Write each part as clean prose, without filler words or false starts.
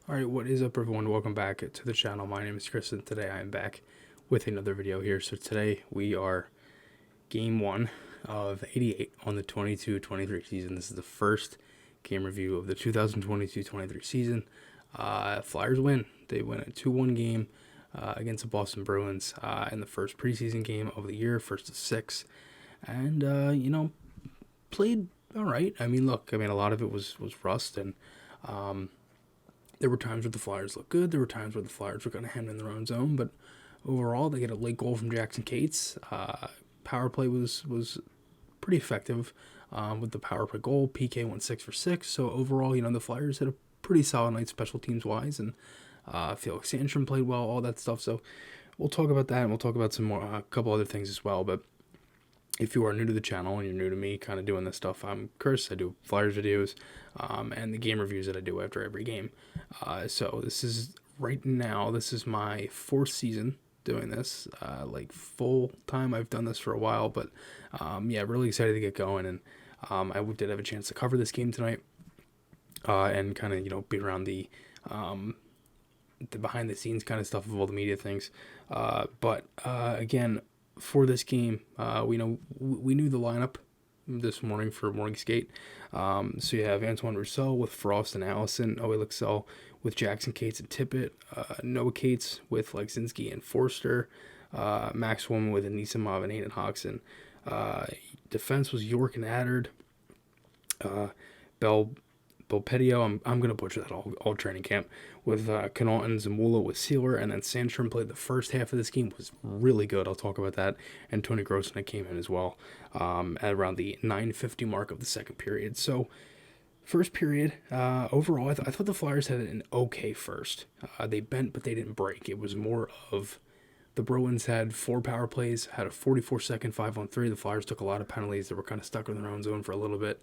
Alright, what is up everyone? Welcome back to the channel. My name is Chris and today I am back with another video here. So today we are game 1 of 88 on the 22-23 season. This is the first game review of the 2022-23 season. Flyers win. They win a 2-1 game against the Boston Bruins in the first preseason game of the year, first of 6. And, played alright. I mean, a lot of it was rust and there were times where the Flyers looked good. There were times where the Flyers were going to hand in their own zone. But overall, they get a late goal from Jackson Cates. Power play was pretty effective with the power play goal. PK went 6 for 6. So overall, the Flyers had a pretty solid night special teams-wise. And Felix Sandstrom played well, all that stuff. So we'll talk about that, and we'll talk about some more, a couple other things as well. But if you are new to the channel and you're new to me kind of doing this stuff, I'm Chris. I do Flyers videos and the game reviews that I do after every game. So this is right now, this is my 4th season doing this, like full time. I've done this for a while, but yeah, really excited to get going. And I did have a chance to cover this game tonight and kind of, be around the behind the scenes kind of stuff of all the media things. But again, for this game, we knew the lineup this morning for morning skate. So you have Antoine Roussel with Frost and Allison, Owe Lexell with Jackson Cates and Tippett, Noah Cates with Legzinski and Forster, Max Woman with Anisimov and Hayden Hodgson. Defense was York and Addard. Belpedio, I'm going to butcher that all training camp, with Connaughton and Zamula with Sealer, and then Sandstrom played the first half of this game, was really good. I'll talk about that. And Tony Grosnick came in as well at around the 9:50 mark of the second period. So first period, overall, I thought the Flyers had an okay first. They bent, but they didn't break. It was more of the Bruins had 4 power plays, had a 44-second 5-on-3. The Flyers took a lot of penalties. They were kind of stuck in their own zone for a little bit.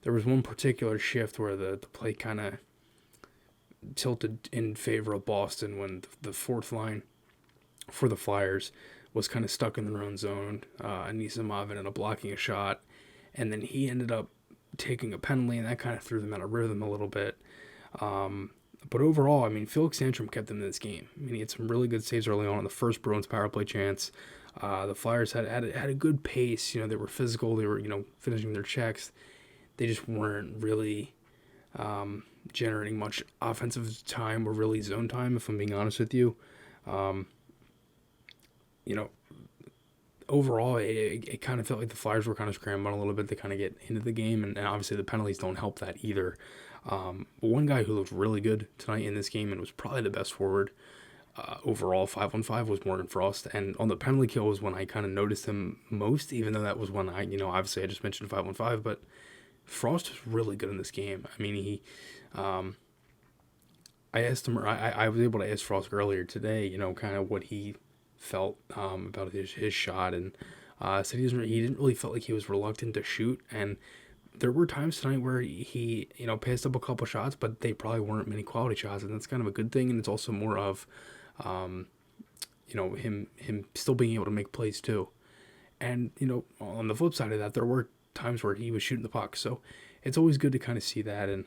There was one particular shift where the play kind of tilted in favor of Boston when the fourth line for the Flyers was kind of stuck in their own zone. Anisimov ended up blocking a shot, and then he ended up taking a penalty, and that kind of threw them out of rhythm a little bit. But overall, Felix Sandstrom kept them in this game. He had some really good saves early on in the first Bruins power play chance. The Flyers had a good pace. They were physical. They were, finishing their checks. They just weren't really generating much offensive time or really zone time, if I'm being honest with you. Overall, it kind of felt like the Flyers were kind of scrambling a little bit to kind of get into the game, and obviously the penalties don't help that either. But one guy who looked really good tonight in this game and was probably the best forward overall 5-on-5 was Morgan Frost, and on the penalty kill was when I kind of noticed him most, even though that was when obviously I just mentioned 5-on-5, but Frost was really good in this game. I asked him, I was able to ask Frost earlier today, kind of what he felt about his shot, and said he didn't really feel like he was reluctant to shoot, and there were times tonight where he passed up a couple shots, but they probably weren't many quality shots, and that's kind of a good thing, and it's also more of, him still being able to make plays too. And, on the flip side of that, there were times where he was shooting the puck, so it's always good to kind of see that. And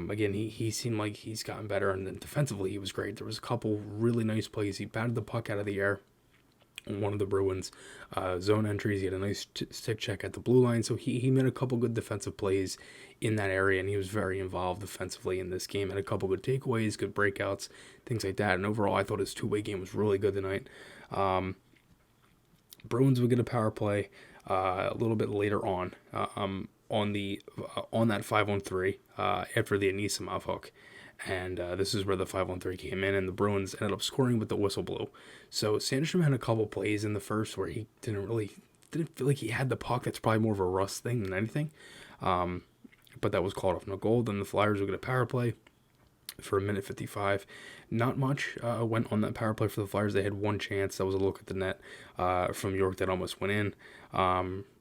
again, he seemed like he's gotten better, and then defensively he was great. There was a couple really nice plays. He batted the puck out of the air on one of the Bruins zone entries. He had a nice stick check at the blue line, so he made a couple good defensive plays in that area, and he was very involved defensively in this game. Had a couple good takeaways, good breakouts, things like that. And overall, I thought his two-way game was really good tonight. Bruins would get a power play a little bit later on that 5-on-3 after the Anisimov hook, and this is where the 5-on-3 came in, and the Bruins ended up scoring with the whistle blew. So Sandstrom had a couple plays in the first where he didn't feel like he had the puck. That's probably more of a rust thing than anything, but that was called off no goal. Then the Flyers would get a power play for 1:55. Not much went on that power play for the Flyers. They had one chance. That was a look at the net from York that almost went in.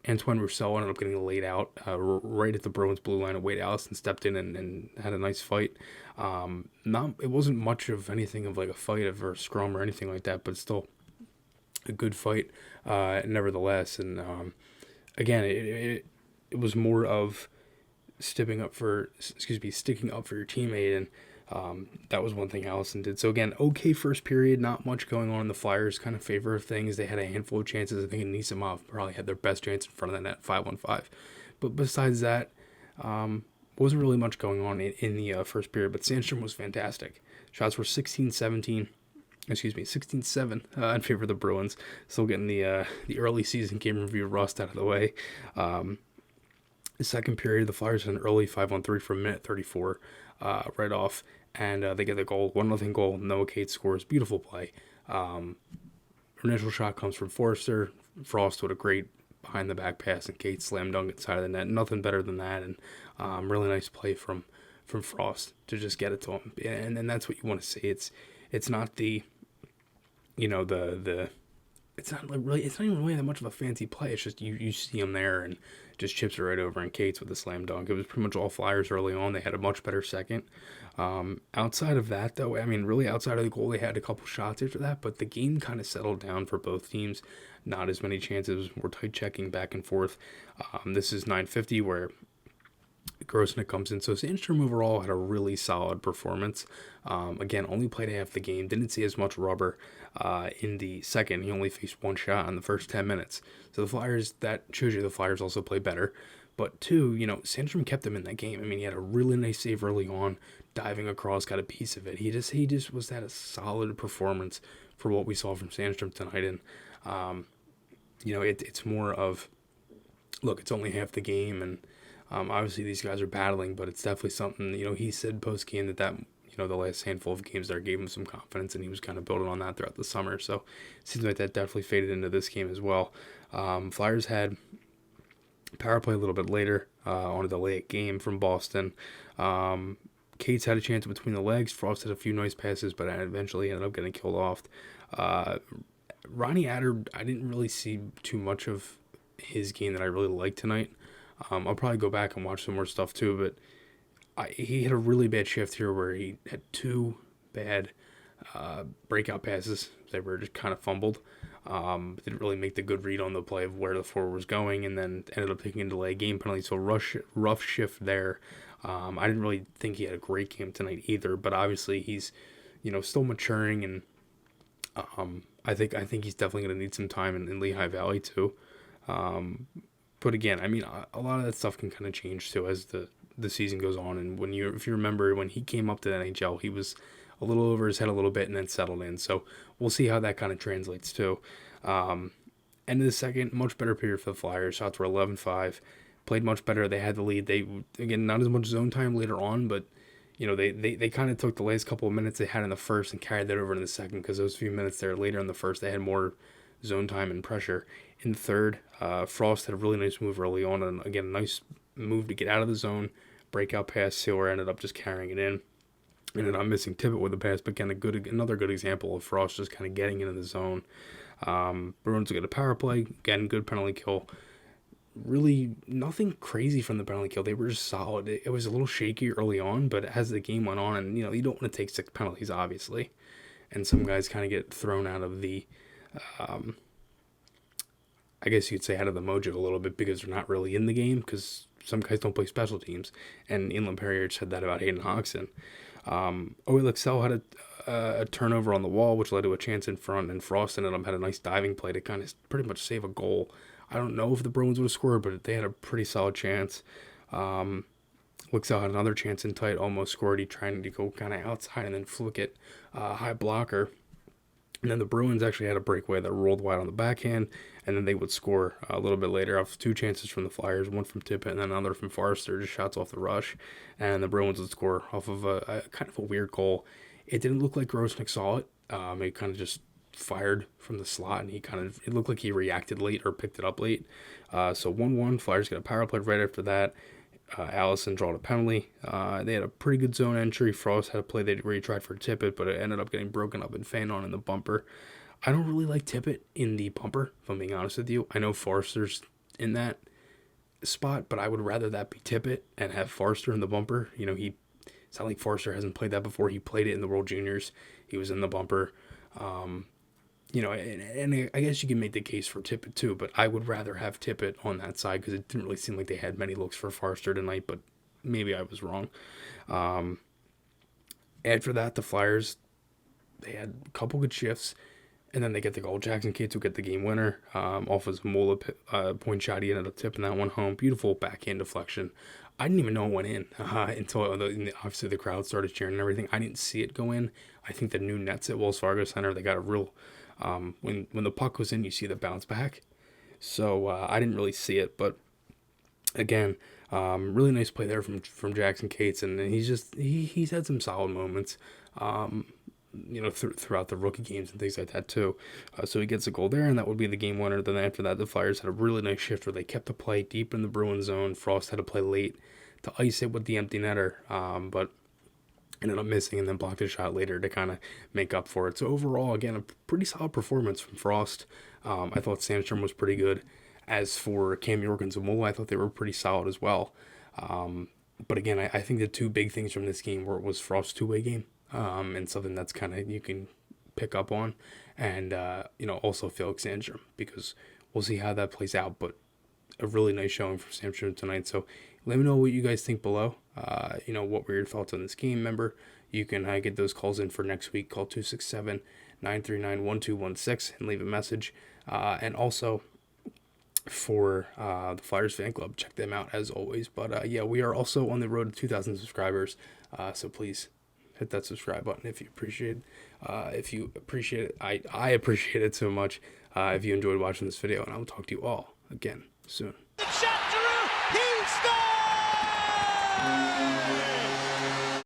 Antoine Roussel ended up getting laid out right at the Bruins blue line. Wade Allison stepped in and had a nice fight. It wasn't much of anything of like a fight or a scrum or anything like that, but still a good fight nevertheless. And again, it was more of sticking up for your teammate. And That was one thing Allison did. So again, okay first period, not much going on in the Flyers' kind of favor of things. They had a handful of chances. I think Anisimov probably had their best chance in front of the net, 5-on-5. But besides that, wasn't really much going on in the first period. But Sandstrom was fantastic. Shots were 16-7 in favor of the Bruins. Still getting the early season game review rust out of the way. The second period, the Flyers had an early 5-on-3 for a minute 34 right off, and they get the goal, 1-0 goal. Noah Cates scores, beautiful play. Initial shot comes from Forster. Frost with a great behind the back pass, and Cates slam dunk inside of the net. Nothing better than that, and really nice play from Frost to just get it to him. And that's what you want to see. It's not the, it's not even really that much of a fancy play. It's just you see him there and just chips it right over, and Cates with the slam dunk. It was pretty much all Flyers early on. They had a much better second. Outside of that, though, really outside of the goal, they had a couple shots after that, but the game kind of settled down for both teams. Not as many chances. More tight checking back and forth. This is 9:50 where Grosnick comes in. So Sandstrom overall had a really solid performance. Again, only played half the game. Didn't see as much rubber in the second. He only faced one shot in the first 10 minutes. So the Flyers, that shows you the Flyers also play better. But two, Sandstrom kept him in that game. He had a really nice save early on, diving across, got a piece of it. He just was that a solid performance for what we saw from Sandstrom tonight. And, it's more of, look, it's only half the game, and obviously these guys are battling, but it's definitely something, he said post-game that the last handful of games there gave him some confidence, and he was kind of building on that throughout the summer. So it seems like that definitely faded into this game as well. Flyers had power play a little bit later on a delayed game from Boston. Cates had a chance between the legs. Frost had a few nice passes, but eventually ended up getting killed off. Ronnie Adder, I didn't really see too much of his game that I really liked tonight. I'll probably go back and watch some more stuff too, but he had a really bad shift here where he had two bad breakout passes. They were just kind of fumbled. Didn't really make the good read on the play of where the forward was going, and then ended up taking a delay game penalty. So rough shift there. I didn't really think he had a great game tonight either, but obviously he's still maturing, and I think he's definitely going to need some time in Lehigh Valley too. But again, a lot of that stuff can kind of change too as the season goes on. And if you remember, when he came up to the NHL, he was a little over his head a little bit and then settled in. So we'll see how that kind of translates too. End of the second, much better period for the Flyers. Shots were 11-5. Played much better. They had the lead. They, again, not as much zone time later on, but they kind of took the last couple of minutes they had in the first and carried that over in the second, because those few minutes there later in the first, they had more zone time and pressure. In the third, Frost had a really nice move early on, and again, a nice move to get out of the zone, breakout pass. Sealer ended up just carrying it in. Ended up missing Tippett with the pass, but again, another good example of Frost just kind of getting into the zone. Bruins will get a power play. Again, good penalty kill. Really nothing crazy from the penalty kill. They were just solid. It was a little shaky early on, but as the game went on, and you don't want to take 6 penalties, obviously. And some guys kind of get thrown out of the, I guess you could say, out of the mojo a little bit, because they're not really in the game, because some guys don't play special teams. And Inland Perrier said that about Hayden Hodgson. Oelexel had a turnover on the wall, which led to a chance in front, and Frost ended up had a nice diving play to kind of pretty much save a goal. I don't know if the Bruins would have scored, but they had a pretty solid chance. Lixell had another chance in tight, almost scored. He tried to go kind of outside and then flick it high blocker. And then the Bruins actually had a breakaway that rolled wide on the backhand, and then they would score a little bit later off 2 chances from the Flyers, one from Tippett and then another from Forster, just shots off the rush. And the Bruins would score off of a kind of a weird goal. It didn't look like Grosnick saw it. It kind of just fired from the slot, and it looked like he reacted late or picked it up late. So 1-1, Flyers got a power play right after that. Allison drawed a penalty. They had a pretty good zone entry. Frost had a play where he tried for Tippett, but it ended up getting broken up and fanned on in the bumper. I don't really like Tippett in the bumper, if I'm being honest with you. I know Forster's in that spot, but I would rather that be Tippett and have Forster in the bumper. It's not like Forster hasn't played that before. He played it in the World Juniors. He was in the bumper. And I guess you can make the case for Tippett too, but I would rather have Tippett on that side, because it didn't really seem like they had many looks for Forster tonight, but maybe I was wrong. After that, the Flyers, they had a couple good shifts, and then they get the goal. Jackson Cates will get the game winner off of Zamola point shot. He ended up tipping that one home. Beautiful backhand deflection. I didn't even know it went in until obviously the crowd started cheering and everything. I didn't see it go in. I think the new nets at Wells Fargo Center, they got a real when the puck goes in, you see the bounce back. So I didn't really see it, but again, really nice play there from Jackson Cates, and he's had some solid moments. Throughout the rookie games and things like that too. So he gets a goal there, and that would be the game winner. Then after that, the Flyers had a really nice shift where they kept the play deep in the Bruins zone. Frost had to play late to ice it with the empty netter, but ended up missing and then blocked a shot later to kind of make up for it. So overall, again, a pretty solid performance from Frost. I thought Sandstrom was pretty good. As for Cam York and Zamola, I thought they were pretty solid as well. But again, I think the two big things from this game was Frost's two-way game. And something that's kind of you can pick up on, and also Felix Sandstrom, because we'll see how that plays out. But a really nice showing from Sandstrom tonight. So let me know what you guys think below. What were your thoughts on this game? Remember, you can get those calls in for next week. Call 267-939-1216 and leave a message. And also for the Flyers fan club, check them out as always. But we are also on the road to 2,000 subscribers. So please hit that subscribe button if you appreciate it. I appreciate it so much. If you enjoyed watching this video, and I will talk to you all again soon.